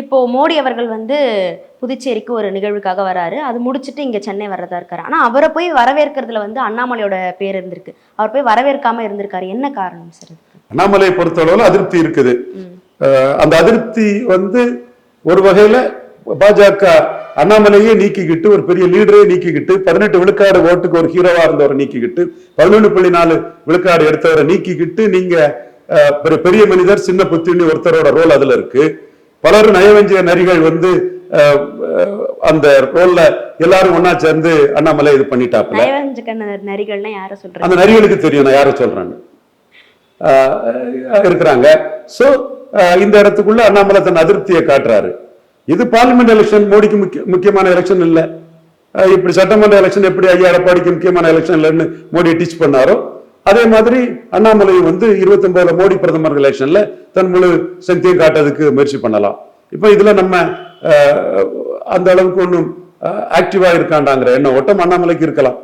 இப்போ மோடி அவர்கள் வந்து புதுச்சேரிக்கு ஒரு நிகழ்வுக்காக வராரு. அது முடிச்சுட்டு இங்க சென்னை வர்றதா இருக்காரு. ஆனா அவரை போய் வரவேற்கிறதுல வந்து அண்ணாமலையோட பேர் இருந்திருக்கு. அவர் போய் வரவேற்காம இருந்திருக்காரு. என்ன காரணம் சார்? அண்ணாமலையை பொறுத்தளவுல அதிருப்தி இருக்குது. அந்த அதிருப்தி வந்து ஒரு வகையில பாஜக அண்ணாமலையே நீக்கிக்கிட்டு ஒரு பெரிய லீடரே நீக்கிக்கிட்டு 18 விழுக்காடு ஓட்டுக்கு ஒரு ஹீரோவா இருந்தவரை நீக்கிக்கிட்டு 11.4 விழுக்காடு எடுத்தவரை நீக்கிக்கிட்டு நீங்க பெரிய மனிதர் சின்ன புத்தின்னு ஒருத்தரோட ரோல் அதுல இருக்கு. பலரும் நயவஞ்சிய நரிகள் வந்து அந்த ரோல்ல எல்லாரும் ஒன்னா சேர்ந்து அண்ணாமலை இது பண்ணிட்டாப்ல. அந்த நரிகளுக்கு தெரியும் நான் யார சொல்றேன்னு இருக்கிறாங்க. சோ இந்த இடத்துக்குள்ள அண்ணாமலை தன் அதிருப்தியை காட்டுறாரு. இது பார்லிமெண்ட் எலெக்ஷன், மோடிக்கு முக்கியமான எலெக்ஷன் இல்ல. இப்படி சட்டமன்ற எலெக்ஷன் எப்படி ஐயா எடப்பாடிக்கு முக்கியமான எலெக்ஷன் இல்லைன்னு மோடி டீச் பண்ணாரோ அதே மாதிரி அண்ணாமலையும் வந்து 29 மோடி பிரதமர் எலெக்ஷன்ல தன் முழு சக்தியும் காட்டுறதுக்கு முயற்சி பண்ணலாம். இப்ப இதுல நம்ம அந்த அளவுக்கு ஒன்றும் ஆக்டிவா இருக்காண்டாங்கிற எண்ண ஓட்டம் அண்ணாமலைக்கு இருக்கலாம்.